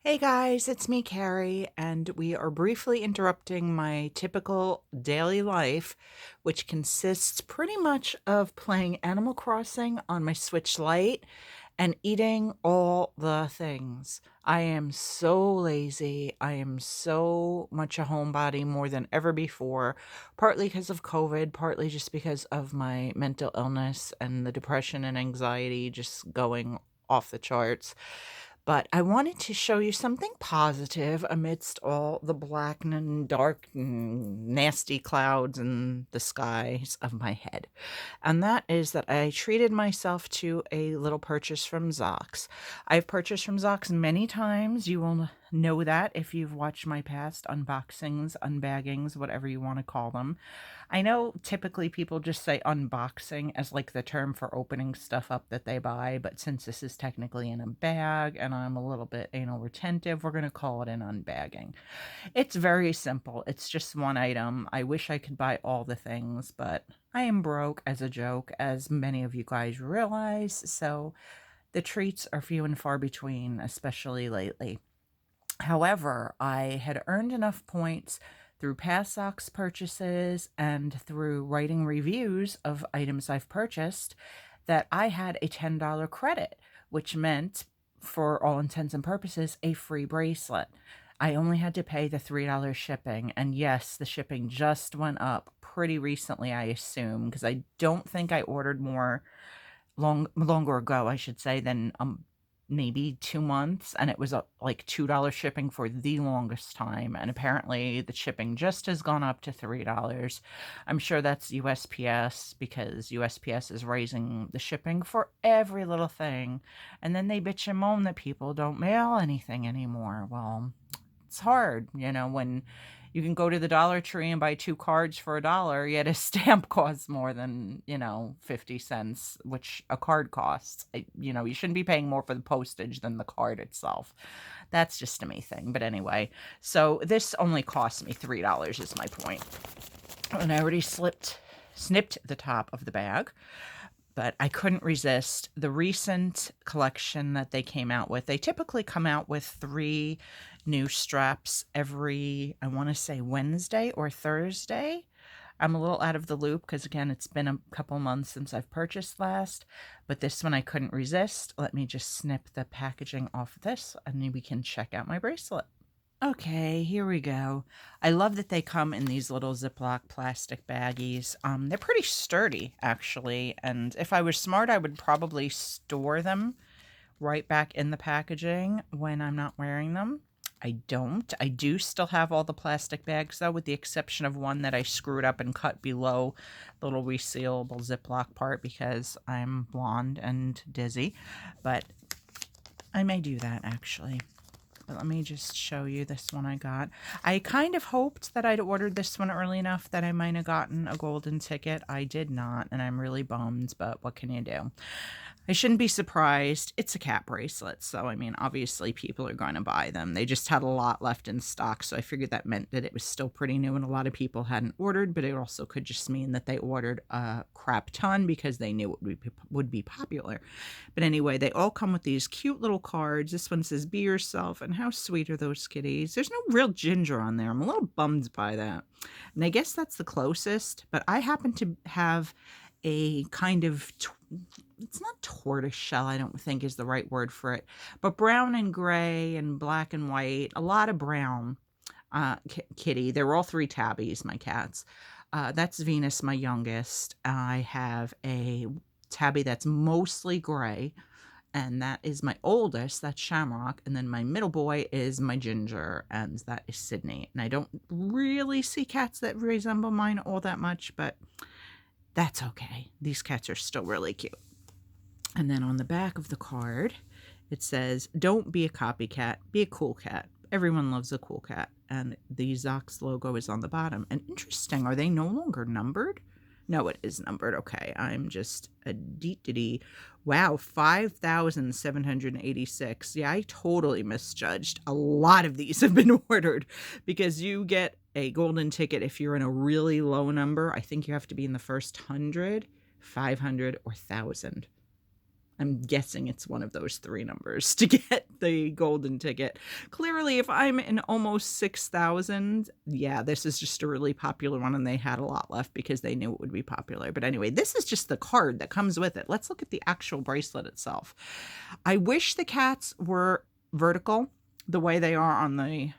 Hey guys, it's me, Carrie, and we are briefly interrupting my typical daily life, which consists pretty much of playing Animal Crossing on my Switch Lite and eating all the things. I am so lazy. I am so much a homebody more than ever before, partly because of COVID, partly just because of my mental illness and the depression and anxiety just going off the charts. But I wanted to show you something positive amidst all the black and dark and nasty clouds in the skies of my head. And that is that I treated myself to a little purchase from ZOX. I've purchased from ZOX many times. You will know that if you've watched my past unboxings, unbaggings, whatever you want to call them. I know typically people just say unboxing as like the term for opening stuff up that they buy, but since this is technically in a bag and I'm a little bit anal retentive, we're going to call it an unbagging. It's very simple. It's just one item. I wish I could buy all the things, but I am broke as a joke, as many of you guys realize, so the treats are few and far between, especially lately. However, I had earned enough points through past ZOX purchases and through writing reviews of items I've purchased that I had a $10 credit, which meant, for all intents and purposes, a free bracelet. I only had to pay the $3 shipping, and yes, the shipping just went up pretty recently, I assume, because I don't think I ordered more longer ago, I should say, than maybe 2 months, and it was like $2 shipping for the longest time, and apparently the shipping just has gone up to $3. I'm sure that's USPS, because USPS is raising the shipping for every little thing, and then they bitch and moan that people don't mail anything anymore. Well, it's hard, when you can go to the Dollar Tree and buy 2 cards for $1, yet a stamp costs more than, 50 cents, which a card costs. You shouldn't be paying more for the postage than the card itself. That's just a me thing. But anyway, so this only cost me $3 is my point. And I already snipped the top of the bag, but I couldn't resist the recent collection that they came out with. They typically come out with 3 new straps every, I want to say, Wednesday or Thursday. I'm a little out of the loop because, again, it's been a couple months since I've purchased last, but this one I couldn't resist. Let me just snip the packaging off of this, and then we can check out my bracelet. Okay, here we go. I love that they come in these little Ziploc plastic baggies. They're pretty sturdy, actually, and if I was smart, I would probably store them right back in the packaging when I'm not wearing them. I don't. I do still have all the plastic bags, though, with the exception of one that I screwed up and cut below the little resealable Ziploc part because I'm blonde and dizzy, but I may do that, actually. But let me just show you this one I got. I kind of hoped that I'd ordered this one early enough that I might have gotten a golden ticket. I did not, and I'm really bummed, but what can you do? I shouldn't be surprised. It's a cat bracelet, so I mean, obviously people are going to buy them. They just had a lot left in stock, so I figured that meant that it was still pretty new and a lot of people hadn't ordered, but it also could just mean that they ordered a crap ton because they knew it would be popular. But anyway, they all come with these cute little cards. This one says, "Be yourself," and how sweet are those kitties? There's no real ginger on there. I'm a little bummed by that. And I guess that's the closest, but I happen to have a kind of it's not tortoise shell, I don't think is the right word for it, but brown and gray and black and white, a lot of brown kitty. They're all 3 tabbies, my cats. That's Venus, my youngest. I have a tabby that's mostly gray, and that is my oldest, that's Shamrock, and then my middle boy is my Ginger, and that is Sydney. And I don't really see cats that resemble mine all that much, but that's okay. These cats are still really cute. And then on the back of the card, it says, "Don't be a copycat, be a cool cat. Everyone loves a cool cat." And the ZOX logo is on the bottom. And interesting, are they no longer numbered? No, it is numbered. Okay, I'm just a deet. Wow, 5,786. Yeah, I totally misjudged. A lot of these have been ordered because you get a golden ticket if you're in a really low number. I think you have to be in the first 100, 500, or 1,000. I'm guessing it's one of those 3 numbers to get the golden ticket. Clearly, if I'm in almost 6,000, yeah, this is just a really popular one, and they had a lot left because they knew it would be popular. But anyway, this is just the card that comes with it. Let's look at the actual bracelet itself. I wish the cats were vertical the way they are on the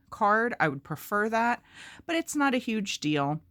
card. I would prefer that, but it's not a huge deal.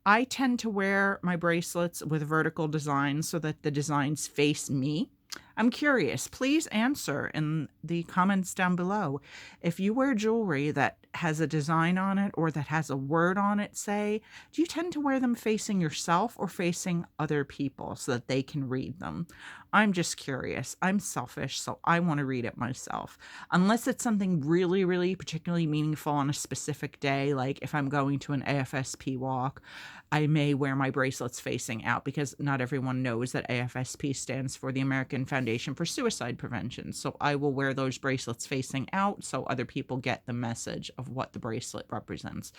I tend to wear my bracelets with vertical designs so that the designs face me. I'm curious. Please answer in the comments down below. If you wear jewelry that has a design on it or that has a word on it, say, do you tend to wear them facing yourself or facing other people so that they can read them? I'm just curious. I'm selfish, so I want to read it myself. Unless it's something really, really particularly meaningful on a specific day, like if I'm going to an AFSP walk, I may wear my bracelets facing out because not everyone knows that AFSP stands for the American Foundation for Suicide Prevention. So I will wear those bracelets facing out so other people get the message of what the bracelet represents.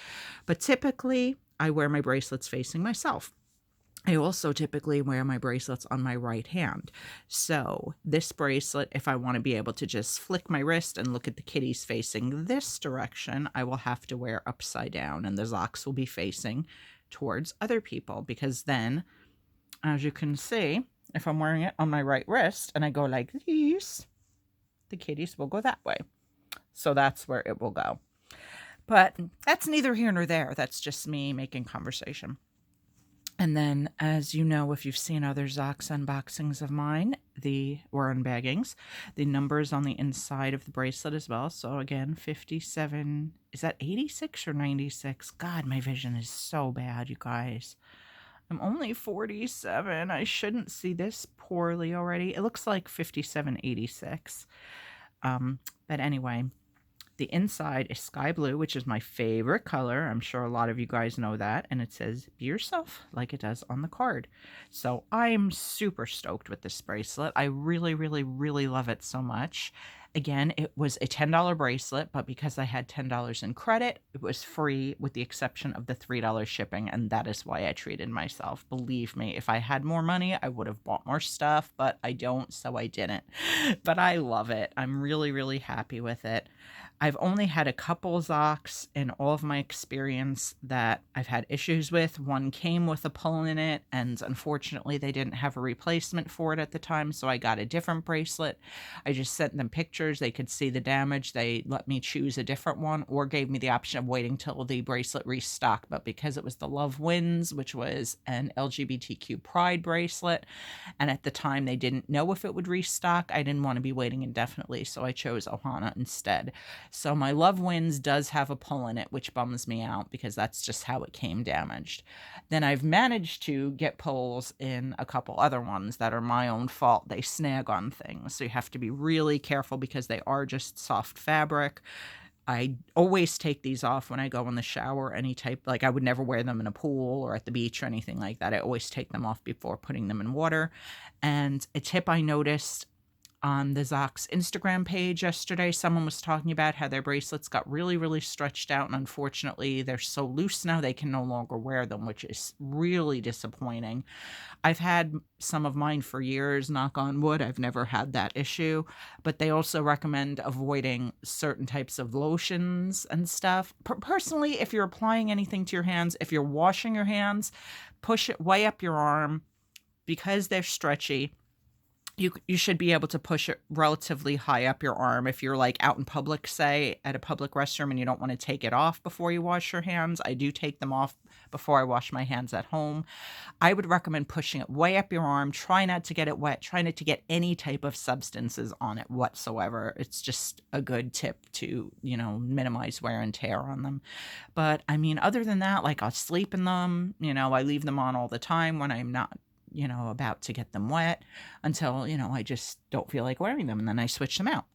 But typically, I wear my bracelets facing myself. I also typically wear my bracelets on my right hand. So this bracelet, if I want to be able to just flick my wrist and look at the kitties facing this direction, I will have to wear upside down, and the ZOX will be facing towards other people, because then, as you can see, if I'm wearing it on my right wrist and I go like this, the kitties will go that way. So that's where it will go. But that's neither here nor there. That's just me making conversation. And then, as you know, if you've seen other ZOX unboxings of mine, or unbaggings, the numbers on the inside of the bracelet as well. So again, 57, is that 86 or 96? God, my vision is so bad, you guys. I'm only 47. I shouldn't see this poorly already. It looks like 5786. But anyway, the inside is sky blue, which is my favorite color. I'm sure a lot of you guys know that. And it says, be yourself, like it does on the card. So I'm super stoked with this bracelet. I really, really, really love it so much. Again, it was a $10 bracelet, but because I had $10 in credit, it was free with the exception of the $3 shipping, and that is why I treated myself. Believe me, if I had more money, I would have bought more stuff, but I don't, so I didn't. But I love it. I'm really, really happy with it. I've only had a couple ZOX in all of my experience that I've had issues with. One came with a pull in it, and unfortunately they didn't have a replacement for it at the time, so I got a different bracelet. I just sent them pictures. They could see the damage. They let me choose a different one or gave me the option of waiting till the bracelet restocked. But because it was the Love Wins, which was an LGBTQ pride bracelet, and at the time they didn't know if it would restock, I didn't want to be waiting indefinitely, so I chose Ohana instead. So my Love Wins does have a pull in it, which bums me out because that's just how it came damaged. Then I've managed to get pulls in a couple other ones that are my own fault. They snag on things, so you have to be really careful because they are just soft fabric. I always take these off when I go in the shower, any type, like I would never wear them in a pool or at the beach or anything like that. I always take them off before putting them in water. And a tip I noticed on the ZOX Instagram page yesterday, someone was talking about how their bracelets got really, really stretched out, and unfortunately they're so loose now they can no longer wear them, which is really disappointing. I've had some of mine for years, knock on wood. I've never had that issue, but they also recommend avoiding certain types of lotions and stuff. Personally, if you're applying anything to your hands, if you're washing your hands, push it way up your arm because they're stretchy. You should be able to push it relatively high up your arm. If you're like out in public, say at a public restroom, and you don't want to take it off before you wash your hands, I do take them off before I wash my hands at home. I would recommend pushing it way up your arm. Try not to get it wet. Try not to get any type of substances on it whatsoever. It's just a good tip to, minimize wear and tear on them. But I mean, other than that, like I'll sleep in them. I leave them on all the time when I'm not about to get them wet until, I just don't feel like wearing them, and then I switch them out.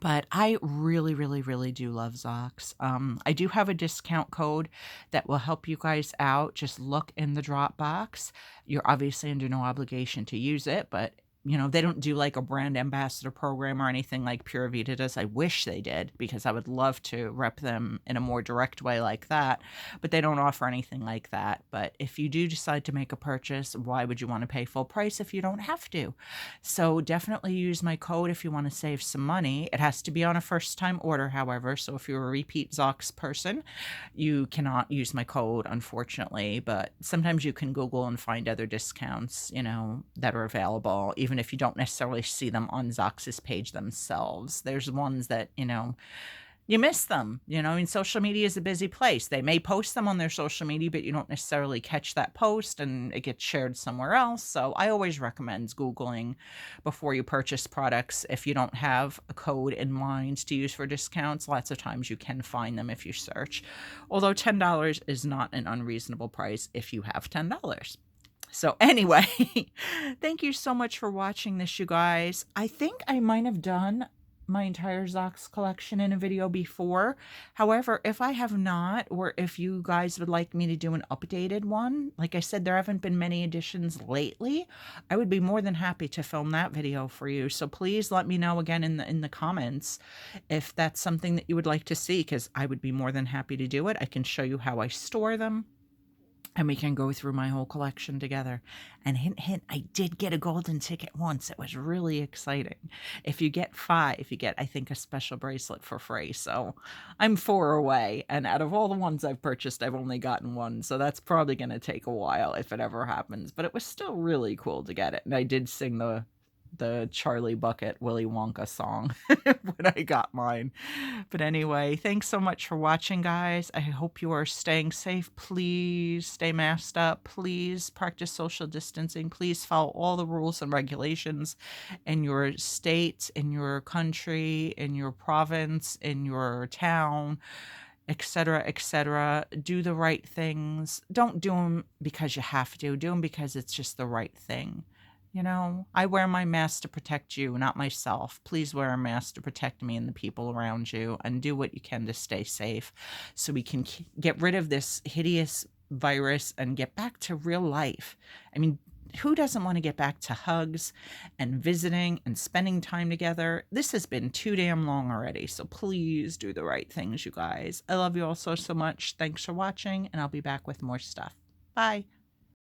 But I really, really, really do love ZOX. I do have a discount code that will help you guys out. Just look in the drop box. You're obviously under no obligation to use it, but you know, they don't do like a brand ambassador program or anything like Pura Vida does. I wish they did, because I would love to rep them in a more direct way like that, but they don't offer anything like that. But if you do decide to make a purchase, why would you want to pay full price if you don't have to? So definitely use my code if you want to save some money. It has to be on a first time order, however. So if you're a repeat ZOX person, you cannot use my code, unfortunately, but sometimes you can Google and find other discounts, you know, that are available, even if you don't necessarily see them on ZOX's page themselves. There's ones that, you know, you miss them. You know, I mean, social media is a busy place. They may post them on their social media, but you don't necessarily catch that post and it gets shared somewhere else. So I always recommend Googling before you purchase products. If you don't have a code in mind to use for discounts, lots of times you can find them if you search. Although $10 is not an unreasonable price if you have $10. So anyway, thank you so much for watching this, you guys. I think I might have done my entire ZOX collection in a video before. However, if I have not, or if you guys would like me to do an updated one, like I said, there haven't been many additions lately, I would be more than happy to film that video for you. So please let me know again in the comments if that's something that you would like to see, because I would be more than happy to do it. I can show you how I store them, and we can go through my whole collection together. And hint, hint, I did get a golden ticket once. It was really exciting. If you get 5, you get, I think, a special bracelet for free. So I'm 4 away. And out of all the ones I've purchased, I've only gotten 1. So that's probably going to take a while if it ever happens. But it was still really cool to get it. And I did sing the Charlie Bucket Willy Wonka song when I got mine. But anyway, thanks so much for watching, guys. I hope you are staying safe. Please stay masked up. Please practice social distancing. Please follow all the rules and regulations in your state, in your country, in your province, in your town, etc., etc. Do the right things. Don't do them because you have to. Do them because it's just the right thing. You know, I wear my mask to protect you, not myself. Please wear a mask to protect me and the people around you, and do what you can to stay safe so we can get rid of this hideous virus and get back to real life. I mean, who doesn't want to get back to hugs and visiting and spending time together? This has been too damn long already, so please do the right things, you guys. I love you all so much. Thanks for watching, and I'll be back with more stuff. Bye.